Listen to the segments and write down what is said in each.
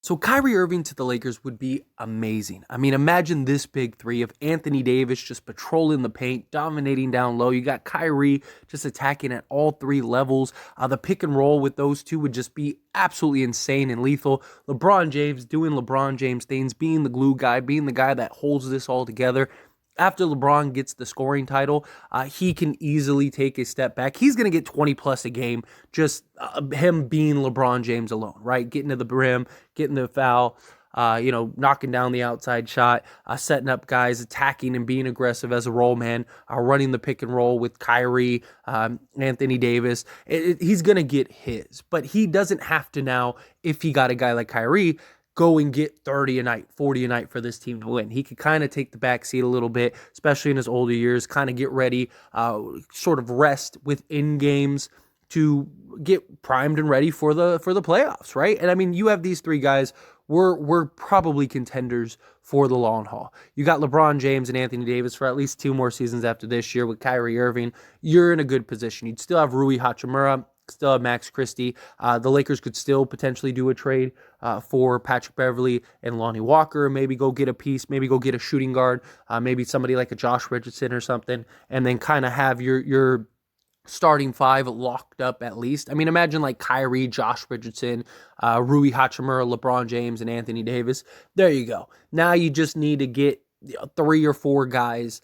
So Kyrie Irving to the Lakers would be amazing. I mean, imagine this big three of Anthony Davis just patrolling the paint, dominating down low. You got Kyrie just attacking at all three levels. The pick and roll with those two would just be absolutely insane and lethal. LeBron James doing LeBron James things, being the glue guy, being the guy that holds this all together. After LeBron gets the scoring title, he can easily take a step back. He's going to get 20 plus a game, just him being LeBron James alone, right? Getting to the rim, getting the foul, knocking down the outside shot, setting up guys, attacking and being aggressive as a roll man, running the pick and roll with Kyrie, Anthony Davis. He's going to get his, but he doesn't have to now, if he got a guy like Kyrie, go and get 30 a night, 40 a night for this team to win. He could kind of take the back seat a little bit, especially in his older years, kind of get ready, sort of rest within games to get primed and ready for the playoffs, right? And I mean, you have these three guys, we're probably contenders for the long haul. You got LeBron James and Anthony Davis for at least 2 more seasons after this year with Kyrie Irving. You're in a good position. You'd still have Rui Hachimura, still have Max Christie. The Lakers could still potentially do a trade for Patrick Beverley and Lonnie Walker, maybe go get a piece, maybe go get a shooting guard, maybe somebody like a Josh Richardson or something, and then kind of have your starting 5 locked up at least. I mean, imagine like Kyrie, Josh Richardson, Rui Hachimura, LeBron James, and Anthony Davis. There you go. Now you just need to get 3 or 4 guys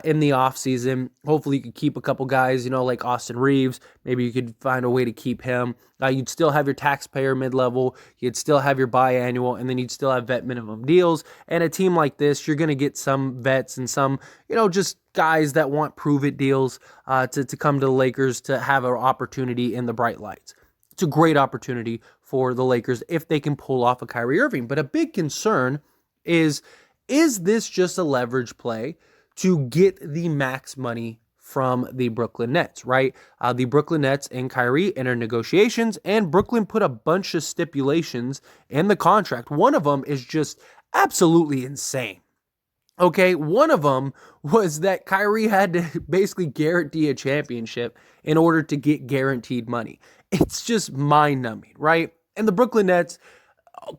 in the offseason. Hopefully you could keep a couple guys, like Austin Reeves. Maybe you could find a way to keep him. You'd still have your taxpayer mid-level. You'd still have your biannual, and then you'd still have vet minimum deals. And a team like this, you're going to get some vets and some, just guys that want prove-it deals to come to the Lakers to have an opportunity in the bright lights. It's a great opportunity for the Lakers if they can pull off a Kyrie Irving. But a big concern is this just a leverage play to get the max money from the Brooklyn Nets, right? The Brooklyn Nets and Kyrie entered negotiations, and Brooklyn put a bunch of stipulations in the contract. One of them is just absolutely insane. Okay, one of them was that Kyrie had to basically guarantee a championship in order to get guaranteed money. It's just mind-numbing, right? And the Brooklyn Nets,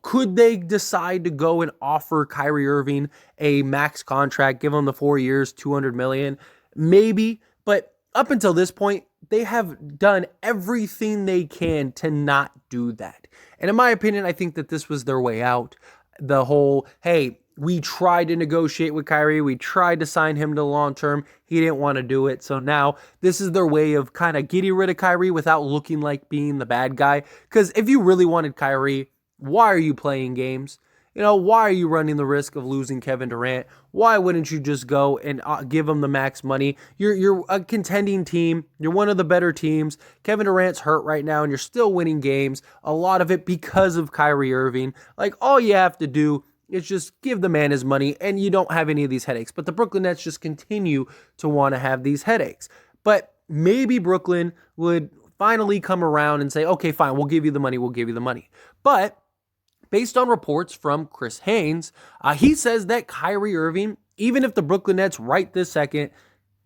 could they decide to go and offer Kyrie Irving a max contract, give him the 4 years, $200 million? Maybe, but up until this point, they have done everything they can to not do that. And in my opinion, I think that this was their way out. The whole, hey, we tried to negotiate with Kyrie. We tried to sign him to long term. He didn't want to do it. So now this is their way of kind of getting rid of Kyrie without looking like being the bad guy. Because if you really wanted Kyrie, why are you playing games? Why are you running the risk of losing Kevin Durant? Why wouldn't you just go and give him the max money? You're a contending team. You're one of the better teams. Kevin Durant's hurt right now, and you're still winning games. A lot of it because of Kyrie Irving. Like, all you have to do is just give the man his money, and you don't have any of these headaches. But the Brooklyn Nets just continue to want to have these headaches. But maybe Brooklyn would finally come around and say, okay, fine, we'll give you the money. We'll give you the money. But based on reports from Chris Haynes, he says that Kyrie Irving, even if the Brooklyn Nets right this second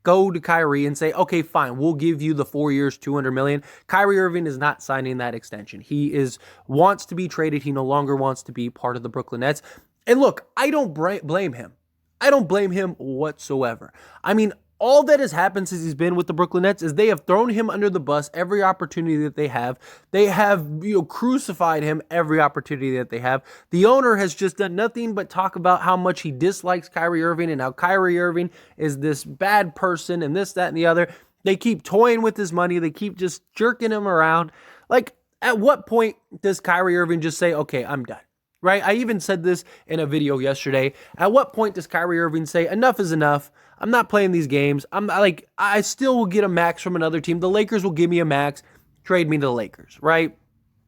go to Kyrie and say, okay, fine, we'll give you the 4 years, $200 million, Kyrie Irving is not signing that extension. He wants to be traded. He no longer wants to be part of the Brooklyn Nets. And look, I don't blame him. I don't blame him whatsoever. I mean, all that has happened since he's been with the Brooklyn Nets is they have thrown him under the bus every opportunity that they have. They have, crucified him every opportunity that they have. The owner has just done nothing but talk about how much he dislikes Kyrie Irving and how Kyrie Irving is this bad person and this, that, and the other. They keep toying with his money. They keep just jerking him around. Like, at what point does Kyrie Irving just say, okay, I'm done? Right? I even said this in a video yesterday. At what point does Kyrie Irving say, enough is enough? I'm not playing these games. I still will get a max from another team. The Lakers will give me a max. Trade me to the Lakers, right?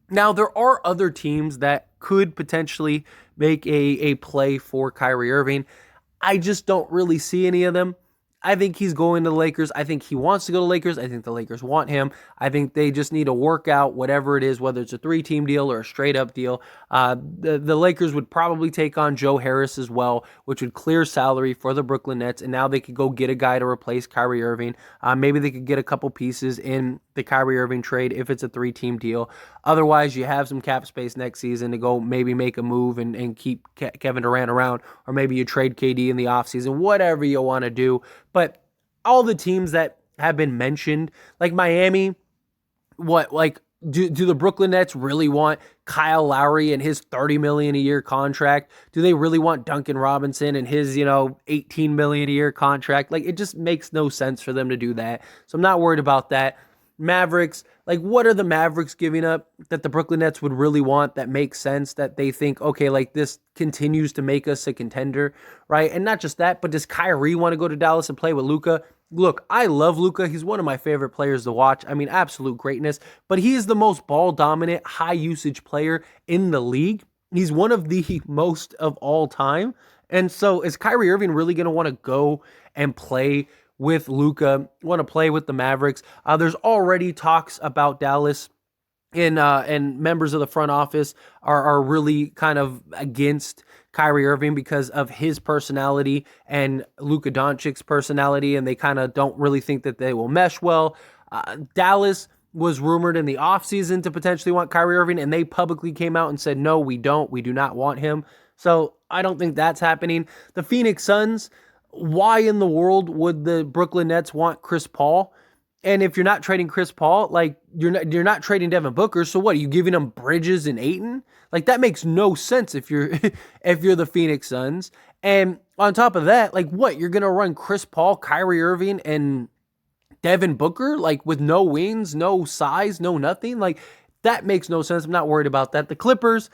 Now, there are other teams that could potentially make a play for Kyrie Irving. I just don't really see any of them. I think he's going to the Lakers. I think he wants to go to the Lakers. I think the Lakers want him. I think they just need to work out whatever it is, whether it's a 3-team deal or a straight-up deal. The Lakers would probably take on Joe Harris as well, which would clear salary for the Brooklyn Nets, and now they could go get a guy to replace Kyrie Irving. Maybe they could get a couple pieces in the Kyrie Irving trade if it's a 3-team deal. Otherwise, you have some cap space next season to go maybe make a move and keep Kevin Durant around, or maybe you trade KD in the offseason, whatever you want to do. But all the teams that have been mentioned, like Miami, do the Brooklyn Nets really want Kyle Lowry and his $30 million a year contract? Do they really want Duncan Robinson and his, $18 million a year contract? Like, it just makes no sense for them to do that. So I'm not worried about that. Mavericks, like, what are the Mavericks giving up that the Brooklyn Nets would really want that makes sense, that they think, okay, like, this continues to make us a contender, right? And not just that, but does Kyrie want to go to Dallas and play with Luka? Look, I love Luka. He's one of my favorite players to watch. I mean, absolute greatness. But he is the most ball-dominant, high-usage player in the league. He's one of the most of all time. And so is Kyrie Irving really going to want to go and play with Luka, want to play with the Mavericks? There's already talks about Dallas, and members of the front office are really kind of against Kyrie Irving because of his personality and Luka Doncic's personality, and they kind of don't really think that they will mesh well. Dallas was rumored in the offseason to potentially want Kyrie Irving, and they publicly came out and said, no, we don't. We do not want him. So I don't think that's happening. The Phoenix Suns, why in the world would the Brooklyn Nets want Chris Paul? And if you're not trading Chris Paul, like, you're not trading Devin Booker, so what, are you giving him Bridges and Ayton? Like, that makes no sense if you're the Phoenix Suns. And on top of that, like, what, you're gonna run Chris Paul, Kyrie Irving, and Devin Booker, like, with no wings, no size, no nothing? Like, that makes no sense. I'm not worried about that. The Clippers,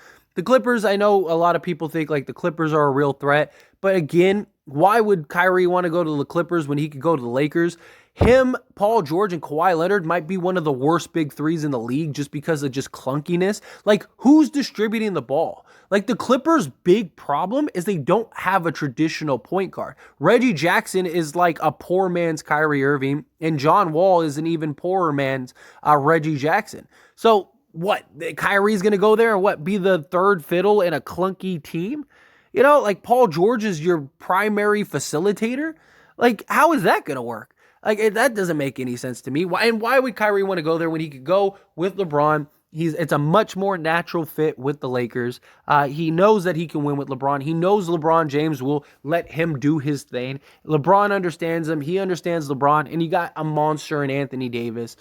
I know a lot of people think, like, the Clippers are a real threat, but again, why would Kyrie want to go to the Clippers when he could go to the Lakers? Him, Paul George, and Kawhi Leonard might be one of the worst big threes in the league just because of just clunkiness. Like, who's distributing the ball? Like, the Clippers' big problem is they don't have a traditional point guard. Reggie Jackson is like a poor man's Kyrie Irving, and John Wall is an even poorer man's Reggie Jackson. So what, Kyrie's going to go there and what, be the third fiddle in a clunky team? Like, Paul George is your primary facilitator. Like, how is that going to work? Like, that doesn't make any sense to me. Why would Kyrie want to go there when he could go with LeBron? It's a much more natural fit with the Lakers. He knows that he can win with LeBron. He knows LeBron James will let him do his thing. LeBron understands him. He understands LeBron. And you got a monster in Anthony Davis.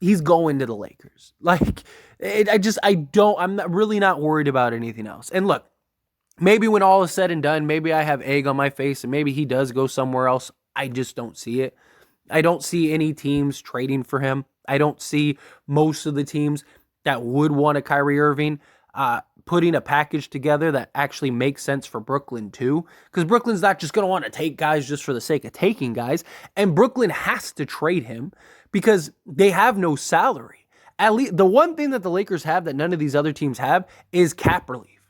He's going to the Lakers. Like, I'm really not worried about anything else. And look, maybe when all is said and done, maybe I have egg on my face and maybe he does go somewhere else. I just don't see it. I don't see any teams trading for him. I don't see most of the teams that would want a Kyrie Irving putting a package together that actually makes sense for Brooklyn too. Because Brooklyn's not just going to want to take guys just for the sake of taking guys. And Brooklyn has to trade him because they have no salary. At least the one thing that the Lakers have that none of these other teams have is cap relief,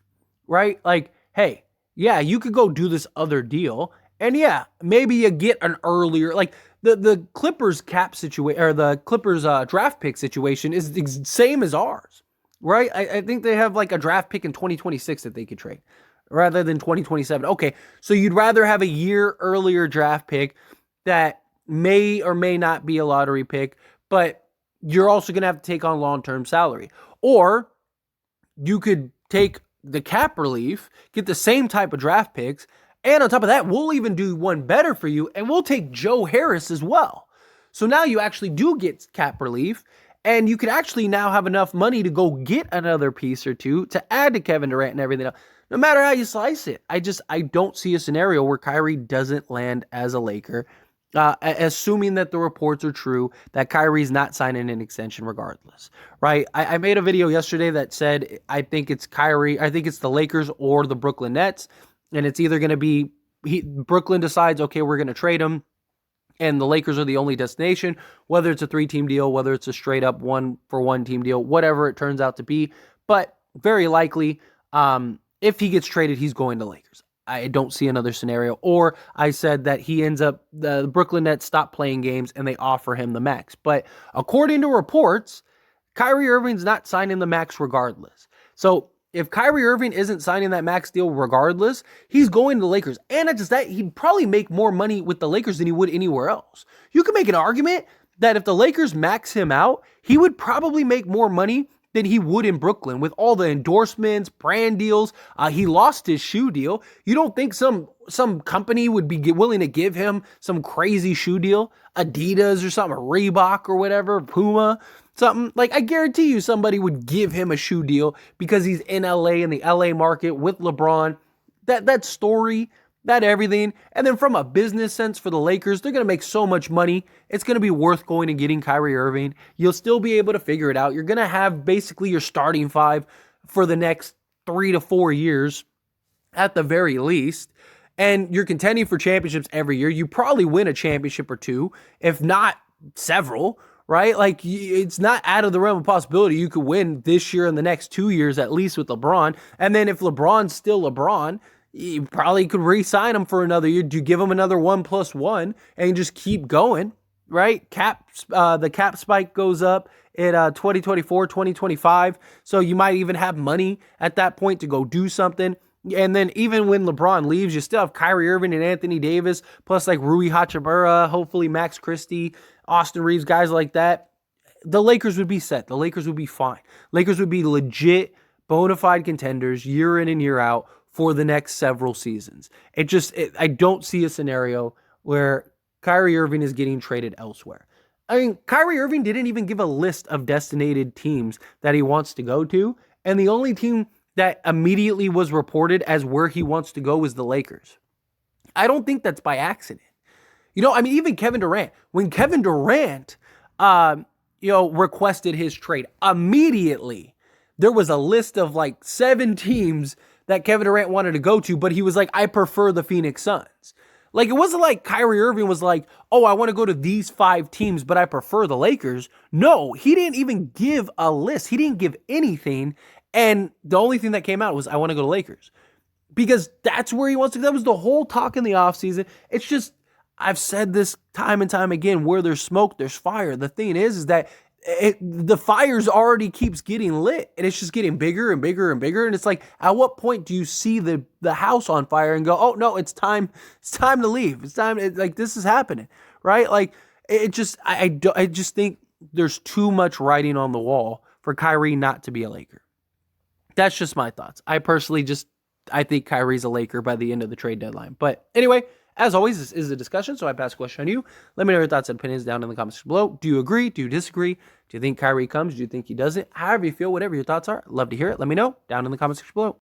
right? Like, hey, yeah, you could go do this other deal. And yeah, maybe you get an earlier, like the Clippers cap situation, or the Clippers draft pick situation is the same as ours, right? I think they have like a draft pick in 2026 that they could trade rather than 2027. Okay, so you'd rather have a year earlier draft pick that may or may not be a lottery pick, but you're also going to have to take on long-term salary. Or you could take the cap relief, get the same type of draft picks, and on top of that, we'll even do one better for you, and we'll take Joe Harris as well. So now you actually do get cap relief, and you could actually now have enough money to go get another piece or two to add to Kevin Durant and everything else. No matter how you slice it, I don't see a scenario where Kyrie doesn't land as a Laker, assuming that the reports are true, that Kyrie's not signing an extension regardless, right? I made a video yesterday that said I think it's the Lakers or the Brooklyn Nets. And it's either going to be Brooklyn decides, okay, we're going to trade him, and the Lakers are the only destination, whether it's a 3-team deal, whether it's a straight up 1-for-1 team deal, whatever it turns out to be. But very likely, if he gets traded, he's going to Lakers. I don't see another scenario. Or I said that he ends up, the Brooklyn Nets stop playing games and they offer him the max. But according to reports, Kyrie Irving's not signing the max regardless. So if Kyrie Irving isn't signing that max deal regardless, he's going to the Lakers. And not just that, he'd probably make more money with the Lakers than he would anywhere else. You can make an argument that if the Lakers max him out, he would probably make more money than he would in Brooklyn with all the endorsements, brand deals. He lost his shoe deal. You don't think some company would be willing to give him some crazy shoe deal? Adidas or something, Reebok or whatever, Puma, something. Like, I guarantee you somebody would give him a shoe deal because he's in LA, in the LA market with LeBron. That story, that everything. And then from a business sense for the Lakers, they're going to make so much money. It's going to be worth going and getting Kyrie Irving. You'll still be able to figure it out. You're going to have basically your starting five for the next 3 to 4 years at the very least. And you're contending for championships every year. You probably win a championship or two, if not several, right? Like, it's not out of the realm of possibility. You could win this year and the next 2 years at least with LeBron. And then if LeBron's still LeBron, you probably could re-sign him for another year. Do you give him another 1+1 and just keep going, right? The cap spike goes up in 2024, 2025. So you might even have money at that point to go do something. And then even when LeBron leaves, you still have Kyrie Irving and Anthony Davis, plus like Rui Hachimura, hopefully Max Christie, Austin Reeves, guys like that. The Lakers would be set. The Lakers would be fine. Lakers would be legit, bona fide contenders year in and year out for the next several seasons. I don't see a scenario where Kyrie Irving is getting traded elsewhere. I mean, Kyrie Irving didn't even give a list of designated teams that he wants to go to, and the only team that immediately was reported as where he wants to go was the Lakers. I don't think that's by accident. I mean, even Kevin Durant, when Kevin Durant, requested his trade, immediately there was a list of like 7 teams that Kevin Durant wanted to go to, but he was like, I prefer the Phoenix Suns. Like, it wasn't like Kyrie Irving was like, oh, I want to go to these 5 teams, but I prefer the Lakers. No, he didn't even give a list. He didn't give anything. And the only thing that came out was, I want to go to Lakers. Because that's where he wants to go. That was the whole talk in the offseason. It's just, I've said this time and time again, where there's smoke, there's fire. The thing is that the fires already keeps getting lit, and it's just getting bigger and bigger and bigger. And it's like, at what point do you see the house on fire and go, oh no, it's time to leave. It's time. Like, this is happening, right? Like, I just think there's too much writing on the wall for Kyrie not to be a Laker. That's just my thoughts. I personally I think Kyrie's a Laker by the end of the trade deadline. But anyway, as always, this is a discussion, so I pass the question on you. Let me know your thoughts and opinions down in the comments below. Do you agree? Do you disagree? Do you think Kyrie comes? Do you think he doesn't? However you feel, whatever your thoughts are, love to hear it. Let me know down in the comments below.